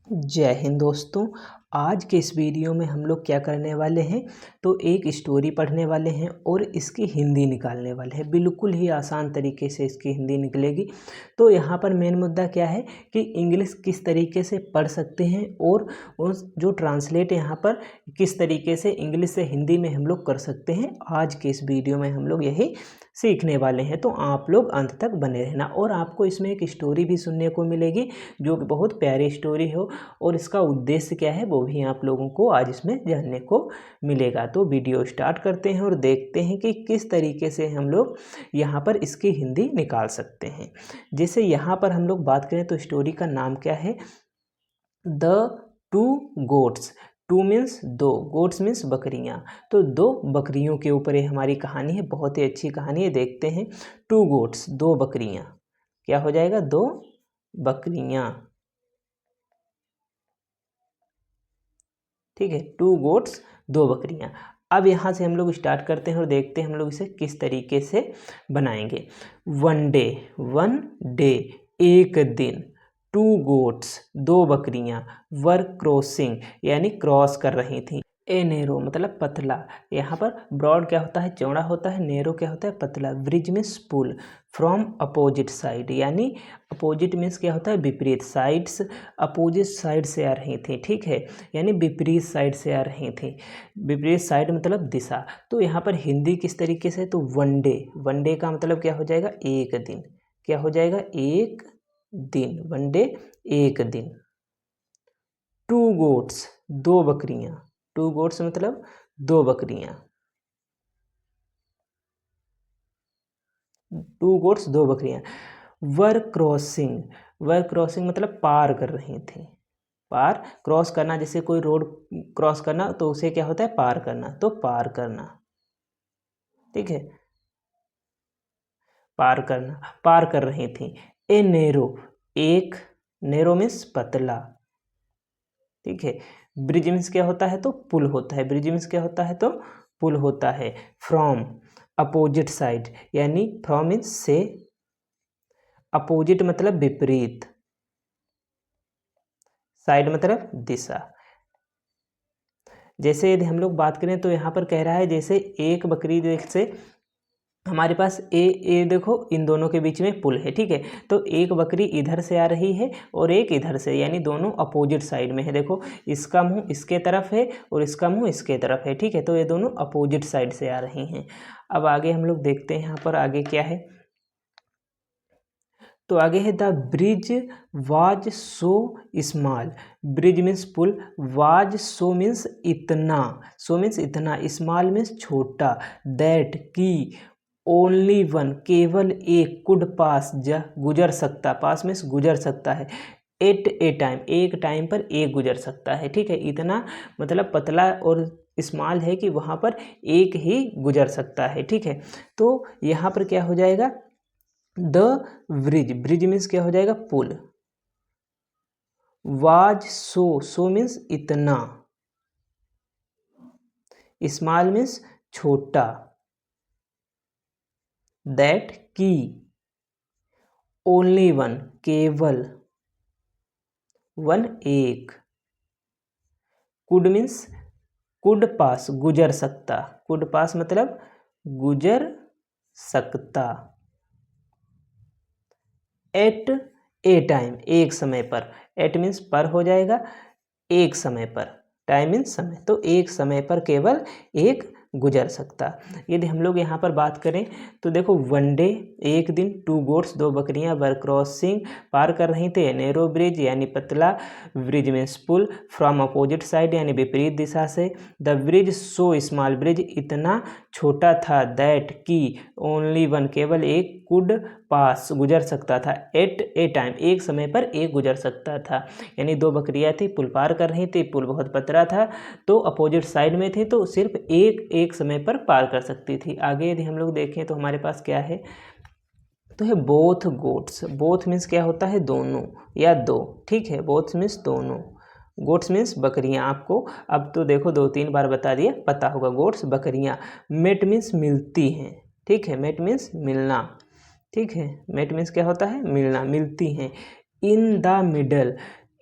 जय हिंद दोस्तों। आज के इस वीडियो में हम लोग क्या करने वाले हैं तो एक स्टोरी पढ़ने वाले हैं और इसकी हिंदी निकालने वाले हैं। बिल्कुल ही आसान तरीके से इसकी हिंदी निकलेगी। तो यहाँ पर मेन मुद्दा क्या है कि इंग्लिश किस तरीके से पढ़ सकते हैं और उस जो ट्रांसलेट यहाँ पर किस तरीके से इंग्लिश से हिंदी में हम लोग कर सकते हैं, आज के इस वीडियो में हम लोग यही सीखने वाले हैं। तो आप लोग अंत तक बने रहना और आपको इसमें एक स्टोरी भी सुनने को मिलेगी जो कि बहुत प्यारी स्टोरी हो और इसका उद्देश्य क्या है वो भी आप लोगों को आज इसमें जानने को मिलेगा। तो वीडियो स्टार्ट करते हैं और देखते हैं कि किस तरीके से हम लोग यहाँ पर इसकी हिंदी निकाल सकते हैं। जैसे यहाँ पर हम लोग बात करें तो स्टोरी का नाम क्या है, the two goats. To means दो, गोट्स मीन्स बकरियाँ। तो दो बकरियों के ऊपर ये हमारी कहानी है, बहुत ही अच्छी कहानी है। देखते हैं, टू गोट्स दो बकरियाँ, क्या हो जाएगा, दो बकरियाँ। ठीक है, टू गोट्स दो बकरियाँ। अब यहाँ से हम लोग स्टार्ट करते हैं और देखते हैं हम लोग इसे किस तरीके से बनाएंगे। वन डे एक दिन, टू गोट्स दो बकरियाँ, वर क्रॉसिंग यानी क्रॉस कर रही थी। ए नेरो मतलब पतला, यहाँ पर ब्रॉड क्या होता है, चौड़ा होता है, नेरो क्या होता है, पतला। ब्रिज मीन्स पुल, फ्रॉम अपोजिट साइड यानी अपोजिट मीन्स क्या होता है, विपरीत। साइड्स अपोजिट साइड से आ रही थी, ठीक है, यानी विपरीत साइड से आ रही थी। विपरीत साइड मतलब दिशा। तो यहाँ पर हिंदी किस तरीके से, तो वन डे का मतलब क्या हो जाएगा, एक दिन। क्या हो जाएगा, एक दिन, वन डे एक दिन। टू गोट्स दो बकरियां, टू गोट्स मतलब दो बकरियां, टू गोट्स दो बकरियां। वर क्रॉसिंग मतलब पार कर रही थी। पार, क्रॉस करना, जैसे कोई रोड क्रॉस करना तो उसे क्या होता है, पार करना। तो पार करना, ठीक है, पार कर रही थी। ए नेरो, एक, नेरो मीन्स पतला, ठीक है। ब्रिज मीन्स क्या होता है, तो पुल होता है। ब्रिज मीन्स क्या होता है, तो पुल होता है। फ्रॉम अपोजिट साइड यानी फ्रॉम मीन्स से, अपोजिट मतलब विपरीत, साइड मतलब दिशा। जैसे यदि हम लोग बात करें तो यहाँ पर कह रहा है जैसे एक बकरी से हमारे पास ए देखो, इन दोनों के बीच में पुल है, ठीक है। तो एक बकरी इधर से आ रही है और एक इधर से, यानी दोनों अपोजिट साइड में है। देखो, इसका मुंह इसके तरफ है और इसका मुंह इसके तरफ है, ठीक है। तो ये दोनों अपोजिट साइड से आ रही हैं। अब आगे हम लोग देखते हैं यहाँ पर आगे क्या है। तो आगे है, the bridge was so small. Bridge means पुल, वाज सो मीन्स इतना, सो मीन्स इतना, स्मॉल मीन्स छोटा, दैट की ओनली वन केवल एक, कुड पास गुजर सकता, पास मीन्स गुजर सकता है, एट ए टाइम एक टाइम पर एक गुजर सकता है, ठीक है। इतना मतलब पतला और स्मॉल है कि वहाँ पर एक ही गुजर सकता है, ठीक है। तो यहाँ पर क्या हो जाएगा, द ब्रिज मीन्स क्या हो जाएगा, पुल। वाज सो मीन्स इतना, स्मॉल मीन्स छोटा, दैट की ओनली वन केवल, वन एक, कुड मीन्स कुड पास गुजर सकता, कुड पास मतलब गुजर सकता, एट ए टाइम एक समय पर, एट मीन्स पर हो जाएगा, एक समय पर, टाइम मीन्स समय, तो एक समय पर केवल एक गुजर सकता। यदि हम लोग यहाँ पर बात करें तो देखो, वन डे एक दिन, टू गोट्स दो बकरियाँ, वर क्रॉसिंग पार कर रही थे, नैरो ब्रिज यानी पतला, ब्रिज मीन्स पुल, फ्रॉम अपोजिट साइड यानी विपरीत दिशा से, the bridge so small bridge इतना छोटा था, दैट की ओनली वन केवल एक, कुड पास गुजर सकता था, एट ए टाइम एक समय पर एक गुजर सकता था। यानी दो बकरियां थी, पुल पार कर रही थी, पुल बहुत पतला था, तो अपोजिट साइड में थी, तो सिर्फ एक समय पर पार कर सकती थी। आगे यदि हम लोग देखें तो हमारे पास क्या है, तो है बोथ गोट्स। बोथ मीन्स क्या होता है, दोनों या दो, ठीक है। बोथ मीन्स दोनों, गोट्स मीन्स बकरियां। आपको अब तो देखो दो तीन बार बता दिया, पता होगा, गोट्स बकरियां। मेट मीन्स मिलती हैं, ठीक है, मेट मीन्स मिलना, ठीक है। मेट मीन्स क्या होता है, मिलना, मिलती हैं। इन द मिडल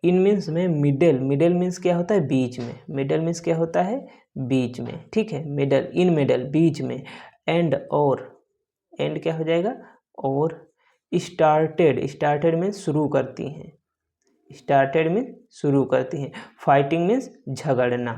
इन मीन्स में मिडल, मिडल मीन्स क्या होता है बीच में, मिडल मीन्स क्या होता है बीच में, ठीक है, मिडल, इन मिडल बीच में, एंड और, एंड क्या हो जाएगा और, स्टार्टेड, स्टार्टेड मीन्स शुरू करती हैं, स्टार्टेड मीन्स शुरू करती हैं, फाइटिंग मीन्स झगड़ना,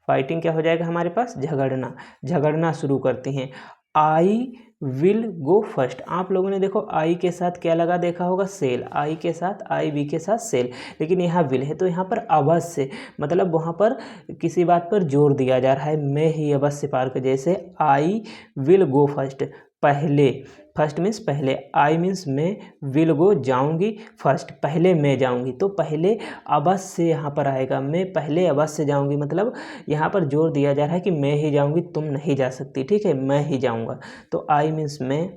फाइटिंग क्या हो जाएगा हमारे पास झगड़ना, झगड़ना शुरू करती हैं। आई विल गो फर्स्ट, आप लोगों ने देखो आई के साथ क्या लगा देखा होगा सेल, आई के साथ आई वी के साथ सेल, लेकिन यहाँ विल है तो यहाँ पर अवश्य, मतलब वहाँ पर किसी बात पर जोर दिया जा रहा है, मैं ही अवश्य पार कर, जैसे आई विल गो फर्स्ट, पहले, फर्स्ट मीन्स पहले, आई मीन्स मैं, विल गो जाऊंगी, फर्स्ट पहले मैं जाऊंगी, तो पहले अवश्य यहाँ पर आएगा, मैं पहले अवश्य जाऊंगी, मतलब यहाँ पर जोर दिया जा रहा है कि मैं ही जाऊंगी, तुम नहीं जा सकती, ठीक है, मैं ही जाऊंगा। तो आई मीन्स मैं,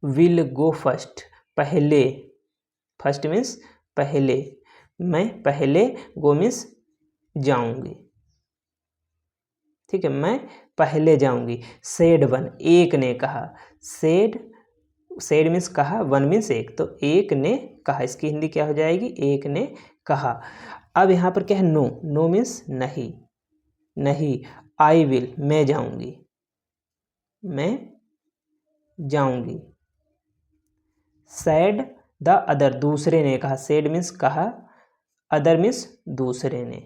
विल गो फर्स्ट पहले, फर्स्ट मीन्स पहले, मैं पहले, गो मीन्स जाऊंगी, ठीक है, मैं पहले जाऊंगी। सेड वन, एक ने कहा, सेड, सेड मीन्स कहा, वन मीन्स एक, तो एक ने कहा, इसकी हिंदी क्या हो जाएगी एक ने कहा। अब यहाँ पर क्या है नो, नो मीन्स नहीं, नहीं, आई विल मैं जाऊंगी, मैं जाऊंगी। सैड द अदर, दूसरे ने कहा, सेड मीन्स कहा, अदर मीन्स दूसरे ने,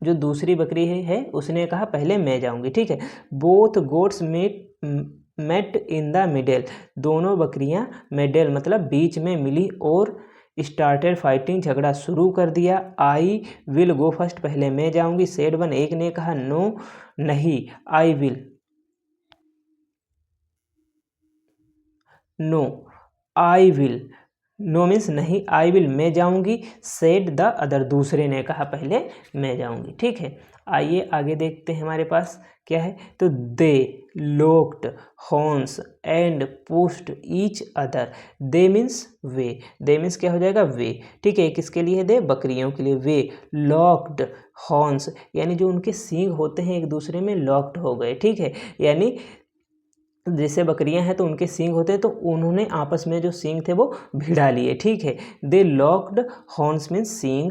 जो दूसरी बकरी है उसने कहा पहले मैं जाऊंगी, ठीक है। Both goats met in the middle, दोनों बकरियां मिडल मतलब बीच में मिली और स्टार्टेड फाइटिंग, झगड़ा शुरू कर दिया। आई विल गो फर्स्ट, पहले मैं जाऊंगी। सेड वन, एक ने कहा, नो नहीं, I will, no I will, no means नहीं, आई विल मैं जाऊंगी। सेड द अदर, दूसरे ने कहा पहले मैं जाऊंगी, ठीक है। आइए आगे देखते हैं हमारे पास क्या है, तो they locked horns and pushed each other, they means वे, दे मीन्स क्या हो जाएगा वे, ठीक है, किसके लिए दे, बकरियों के लिए। वे लॉक्ड हॉर्न्स, यानी जो उनके सींग होते हैं एक दूसरे में लॉक्ड हो गए, ठीक है, यानी जैसे बकरियां हैं तो उनके सींग होते हैं, तो उन्होंने आपस में जो सींग थे वो भिड़ा लिए, ठीक है। दे लॉक्ड हॉर्न्स मीन्स सींग,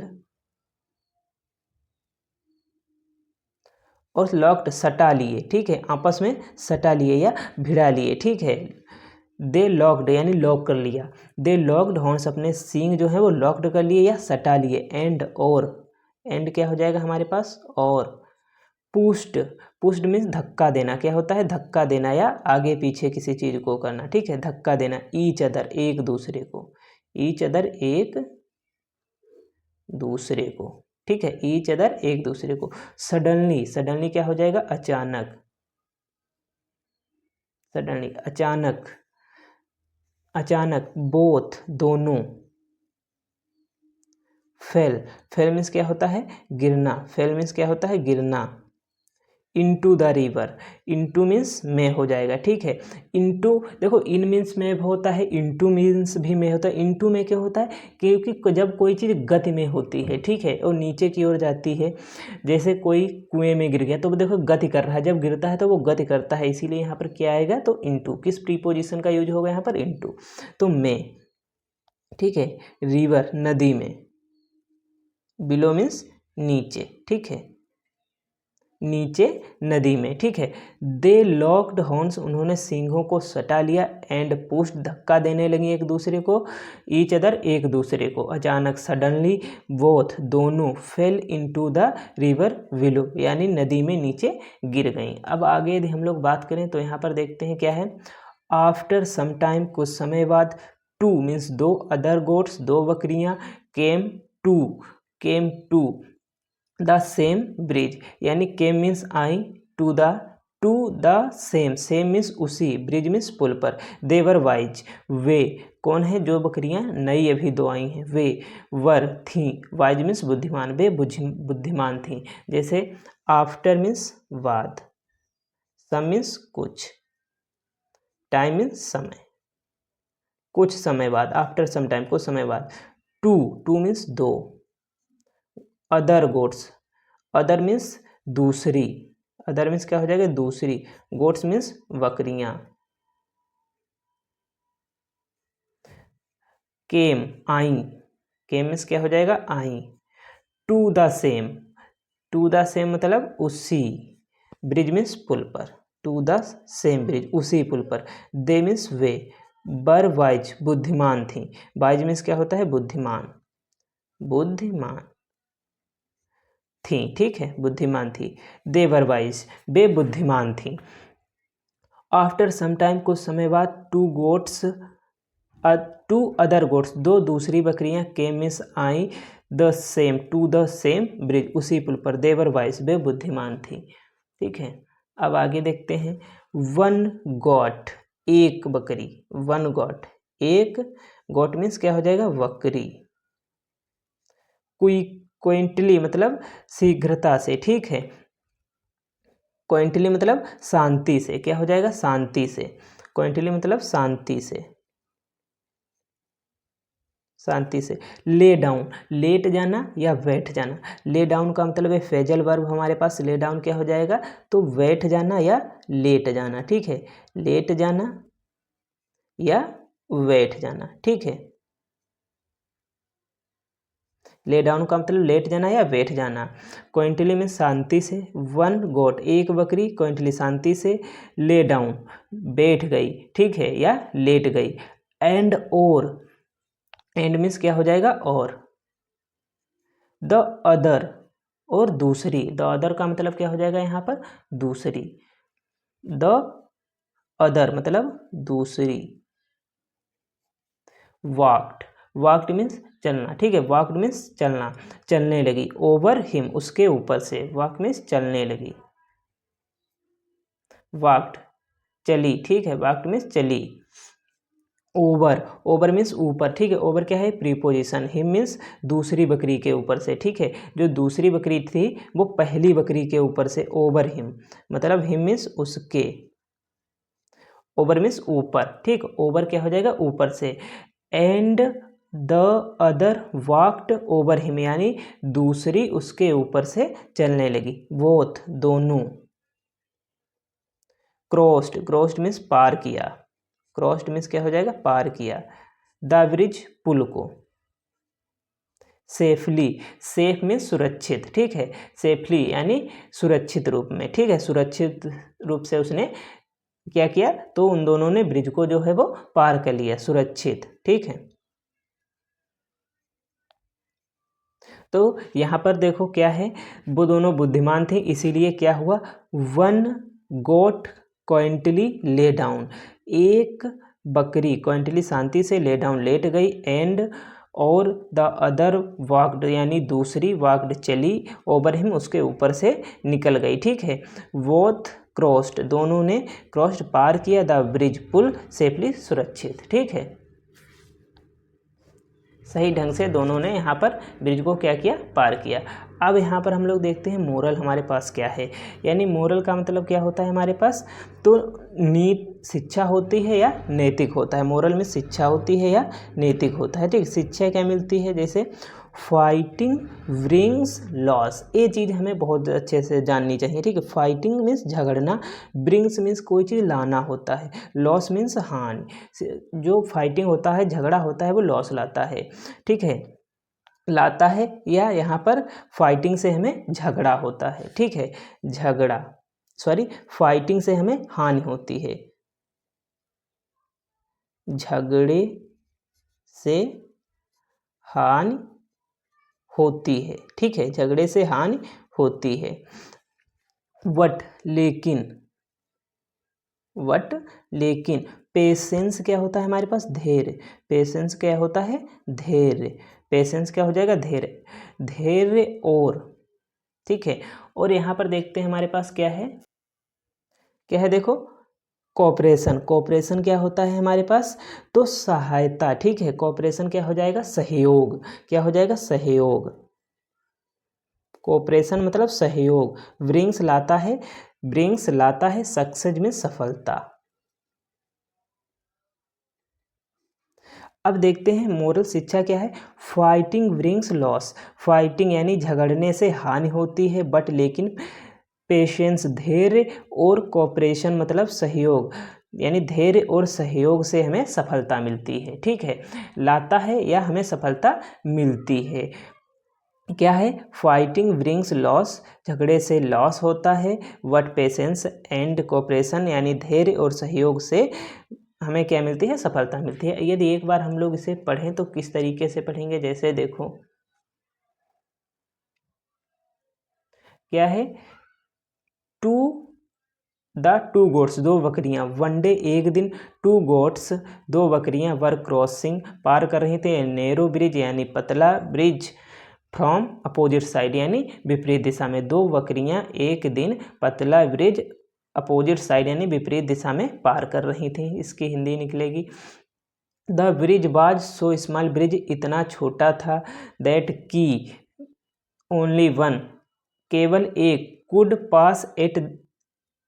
और लॉक्ड सटा लिए, ठीक है, आपस में सटा लिए या भिड़ा लिए, ठीक है। दे लॉक्ड यानी लॉक कर लिया, दे लॉक्ड हॉर्न्स, अपने सींग जो है वो लॉक्ड कर लिए या सटा लिए। एंड और, एंड क्या हो जाएगा हमारे पास और। पुश्ड, पुश्ड मीन्स धक्का देना, क्या होता है धक्का देना या आगे पीछे किसी चीज को करना, ठीक है, धक्का देना। ईच अदर, एक दूसरे को, ईच अदर एक दूसरे को, ठीक है, ईच अदर एक दूसरे को। सडनली, सडनली क्या हो जाएगा अचानक, सडनली अचानक, अचानक। बोथ दोनों। फेल, फेल मीन्स क्या होता है गिरना, फेल मीन्स क्या होता है गिरना। Into the river, into means में हो जाएगा, ठीक है। इनटू देखो, इन मीन्स में होता है, इनटू मीन्स भी में होता है। इनटू में क्या होता है, क्योंकि जब कोई चीज़ गति में होती है, ठीक है, और नीचे की ओर जाती है, जैसे कोई कुएं में गिर गया तो देखो गति कर रहा है, जब गिरता है तो वो गति करता है, इसीलिए यहाँ पर क्या आएगा तो इनटू, किस प्रीपोजिशन का यूज होगा यहाँ पर इनटू, तो में, ठीक है। रिवर नदी में, बिलो मीन्स नीचे, ठीक है, नीचे नदी में, ठीक है। दे लॉक्ड हॉर्न्स, उन्होंने सींगों को सटा लिया। एंड पुश्ड, धक्का देने लगी एक दूसरे को। ईच अदर, एक दूसरे को। अचानक, सडनली। बोथ, दोनों। Fail into the river willow, यानी नदी में नीचे गिर गई। अब आगे यदि हम लोग बात करें तो यहाँ पर देखते हैं क्या है। आफ्टर सम टाइम, कुछ समय बाद। टू मीन्स दो, अदर गोट्स, दो बकरियां। Came to the same bridge, यानी केम मीन्स आई, to the same, same means उसी, ब्रिज मीन्स पुल पर। देवर वाइज, वे कौन है, जो बकरियां नई अभी दो आई हैं, वे वर थी, वाइज मीन्स बुद्धिमान, वे बुद्धिमान थी। जैसे आफ्टर मीन्स बाद, सम मीन्स कुछ, टाइम मीन्स समय, कुछ समय बाद, आफ्टर सम टाइम कुछ समय बाद। टू मीन्स दो। अदर गोट्स, अदर मीन्स दूसरी, अदर मीन्स क्या हो जाएगा दूसरी। गोट्स मीन्स बकरियां। केम आई, केम मीन्स क्या हो जाएगा आई। To the same, to the same मतलब उसी, ब्रिज मीन्स पुल पर, टू द सेम ब्रिज उसी पुल पर। दे मीन्स वे, बर वाइज बुद्धिमान थी, वाइज मीन्स क्या होता है बुद्धिमान, बुद्धिमान थी, ठीक है बुद्धिमान थी। दे वर वाइज वे बुद्धिमान थी। आफ्टर सम टाइम कुछ समय बाद two goats, two other goats दो दूसरी बकरियां केम मीन्स आई the same, to the same bridge उसी पुल पर। दे वर वाइज वे बुद्धिमान थी, ठीक है। अब आगे देखते हैं। वन गॉट एक बकरी, वन गॉट एक, गॉट मीन्स क्या हो जाएगा बकरी। क्विंटली मतलब शीघ्रता से, ठीक है। क्विंटली मतलब शांति से, क्या हो जाएगा शांति से, क्विंटली मतलब शांति से, शांति से। ले डाउन लेट जाना या बैठ जाना, ले डाउन का मतलब है फेजल वर्ब हमारे पास, ले डाउन क्या हो जाएगा तो बैठ जाना या लेट जाना, ठीक है। लेट जाना या बैठ जाना, ठीक है। ले डाउन का मतलब लेट जाना या बैठ जाना। क्विंटली में शांति से, वन गोट एक बकरी, क्विंटली शांति से, ले डाउन बैठ गई, ठीक है या लेट गई। एंड और, एंड मीन्स क्या हो जाएगा और। द अदर और दूसरी, द अदर का मतलब क्या हो जाएगा यहाँ पर दूसरी, द अदर मतलब दूसरी। वॉक्ड, वॉक्ड मीन्स चलना, ठीक है। वॉक्ड मीन्स चलना, चलने लगी। ओवर हिम उसके ऊपर से, वॉक मीन्स चलने लगी। वॉक्ड चली, ठीक है, वॉक्ड मीन्स चली। ओवर, ओवर मीन्स ऊपर, ठीक है। ओवर क्या है प्रीपोजिशन। हिम मीन्स दूसरी बकरी के ऊपर से, ठीक है। जो दूसरी बकरी थी वो पहली बकरी के ऊपर से, ओवर हिम मतलब हिम मीन्स उसके, ओवर मीन्स ऊपर, ठीक। ओवर क्या हो जाएगा ऊपर से। And the other walked over him यानी दूसरी उसके ऊपर से चलने लगी, बोथ दोनों। क्रॉस्ड, क्रॉस्ड मीन्स पार किया, क्रॉस्ड मीन्स क्या हो जाएगा पार किया। द ब्रिज पुल को। सेफली, सेफ मीन्स सुरक्षित, ठीक है। सेफली यानी सुरक्षित रूप में, ठीक है। सुरक्षित रूप से उसने क्या किया तो उन दोनों ने ब्रिज को जो है वो पार कर लिया, सुरक्षित, ठीक है। तो यहाँ पर देखो क्या है, वो दोनों बुद्धिमान थे इसीलिए क्या हुआ, वन गोट क्वाइंटली ले डाउन, एक बकरी क्वाइंटली शांति से ले डाउन लेट गई। एंड और द अदर वॉक्ड यानी दूसरी वॉक्ड चली, ओवर हिम उसके ऊपर से निकल गई, ठीक है। बोथ क्रॉस्ड दोनों ने क्रॉस्ड पार किया, द ब्रिज पुल सेफली सुरक्षित, ठीक है। सही ढंग से दोनों ने यहाँ पर ब्रिज को क्या किया पार किया। अब यहाँ पर हम लोग देखते हैं मोरल हमारे पास क्या है, यानी मोरल का मतलब क्या होता है हमारे पास तो नीति शिक्षा होती है या नैतिक होता है। मोरल में शिक्षा होती है या नैतिक होता है, ठीक। शिक्षा क्या मिलती है जैसे फाइटिंग ब्रिंग्स लॉस, ये चीज़ हमें बहुत अच्छे से जाननी चाहिए, ठीक है। फाइटिंग मीन्स झगड़ना, ब्रिंग्स मीन्स कोई चीज़ लाना होता है, लॉस मीन्स हानि। जो फाइटिंग होता है झगड़ा होता है वो लॉस लाता है, ठीक है, लाता है। या यहाँ पर फाइटिंग से हमें झगड़ा होता है, ठीक है, झगड़ा सॉरी फाइटिंग से हमें हानि होती है, झगड़े से हानि होती है, ठीक है, झगड़े से हानि होती है। वट लेकिन, वट लेकिन, पेशेंस क्या होता है हमारे पास धैर्य, पेशेंस क्या होता है धैर्य, पेशेंस क्या हो जाएगा धैर्य, धैर्य और, ठीक है। और यहाँ पर देखते हैं हमारे पास क्या है, क्या है देखो कोऑपरेशन, कोऑपरेशन क्या होता है हमारे पास तो सहायता, ठीक है। कोऑपरेशन क्या हो जाएगा सहयोग, क्या हो जाएगा सहयोग, कोऑपरेशन मतलब सहयोग। ब्रिंग्स लाता है, ब्रिंग्स लाता है सक्सेस में सफलता। अब देखते हैं मोरल शिक्षा क्या है। फाइटिंग ब्रिंग्स लॉस, फाइटिंग यानी झगड़ने से हानि होती है, बट लेकिन पेशेंस धैर्य और कोऑपरेशन मतलब सहयोग, यानी धैर्य और सहयोग से हमें सफलता मिलती है। ठीक है, लाता है या हमें सफलता मिलती है। क्या है? फाइटिंग ब्रिंग्स लॉस, झगड़े से लॉस होता है। वट पेशेंस एंड कोऑपरेशन, यानी धैर्य और सहयोग से हमें क्या मिलती है? सफलता मिलती है। यदि एक बार हम लोग इसे पढ़ें तो किस तरीके से पढ़ेंगे? जैसे देखो क्या है, टू गोट्स, दो बकरियां, वन डे, एक दिन, टू गोट्स, दो बकरियां, वर क्रॉसिंग, पार कर रही थे, नैरो ब्रिज यानी पतला ब्रिज, फ्रॉम अपोजिट साइड यानी विपरीत दिशा में, दो बकरियां एक दिन पतला ब्रिज अपोजिट साइड यानी विपरीत दिशा में पार कर रही थी। इसकी हिंदी निकलेगी, the bridge was so small, bridge इतना छोटा था, दैट की ओनली वन, केवल एक, could pass at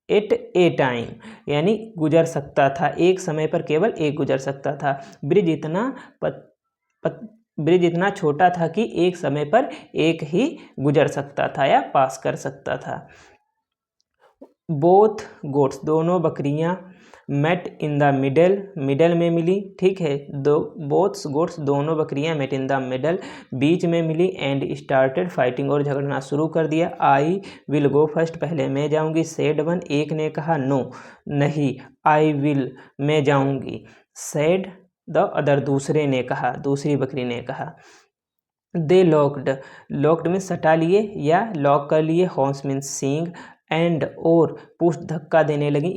a time, यानी गुजर सकता था, एक समय पर केवल एक गुजर सकता था। ब्रिज इतना छोटा था कि एक समय पर एक ही गुजर सकता था या पास कर सकता था। बोथ गोट्स, दोनों बकरियां, met in the middle, middle में मिली। ठीक है, बोथ गोट्स, दोनों बकरियां, मेट इन द मिडल, बीच में मिली, एंड स्टार्टेड फाइटिंग, और झगड़ना शुरू कर दिया। आई विल गो फर्स्ट, पहले मैं जाऊंगी। सेड वन, एक ने कहा, नो, नहीं, आई विल, मैं जाऊंगी। सेड द अदर, दूसरे ने कहा, दूसरी बकरी ने कहा। दे लॉक्ड, लॉक्ड में सटा लिए या लॉक कर लिए, हॉर्स मीन्स सींग, एंड और पुश, धक्का देने लगी,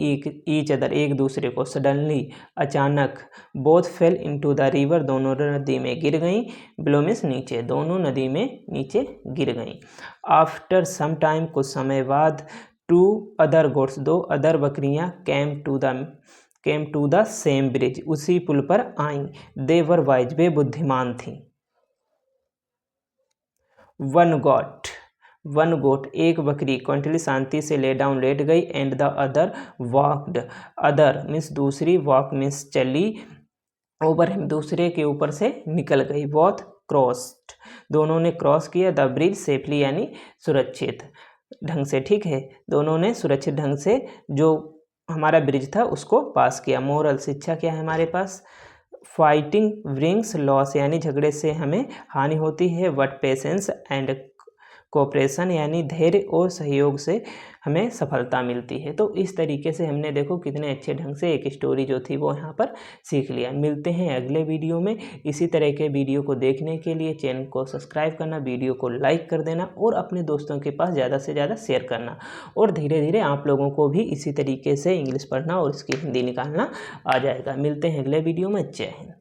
ईच अदर, एक दूसरे को, सडनली, अचानक, both fail into the river, दोनों नदी में गिर गईं, बिलो मीन्स नीचे, दोनों नदी में नीचे गिर गईं। आफ्टर सम टाइम, कुछ समय बाद, टू अदर गोट्स, दो अदर बकरियां, came to the same bridge, उसी पुल पर आईं। दे वर वाइज, वे बुद्धिमान थीं। वन गोट, एक बकरी, क्वाइंटली, शांति से, ले डाउन, लेट गई, and the other walked, other means दूसरी, वॉक मीन्स चली, ओवर हिम, दूसरे के ऊपर से निकल गई। बोथ क्रॉस्ड, दोनों ने क्रॉस किया, द ब्रिज सेफली, यानी सुरक्षित ढंग से। ठीक है, दोनों ने सुरक्षित ढंग से जो हमारा ब्रिज था उसको पास किया। मोरल, शिक्षा क्या है हमारे पास? फाइटिंग ब्रिंग्स लॉस, यानी झगड़े से हमें हानि होती है। वट पेशेंस एंड कोऑपरेशन, यानी धैर्य और सहयोग से हमें सफलता मिलती है। तो इस तरीके से हमने देखो कितने अच्छे ढंग से एक स्टोरी जो थी वो यहाँ पर सीख लिया। मिलते हैं अगले वीडियो में। इसी तरह के वीडियो को देखने के लिए चैनल को सब्सक्राइब करना, वीडियो को लाइक कर देना और अपने दोस्तों के पास ज़्यादा से ज़्यादा शेयर करना। और धीरे धीरे आप लोगों को भी इसी तरीके से इंग्लिश पढ़ना और इसकी हिंदी निकालना आ जाएगा। मिलते हैं अगले वीडियो में। जय हिंद।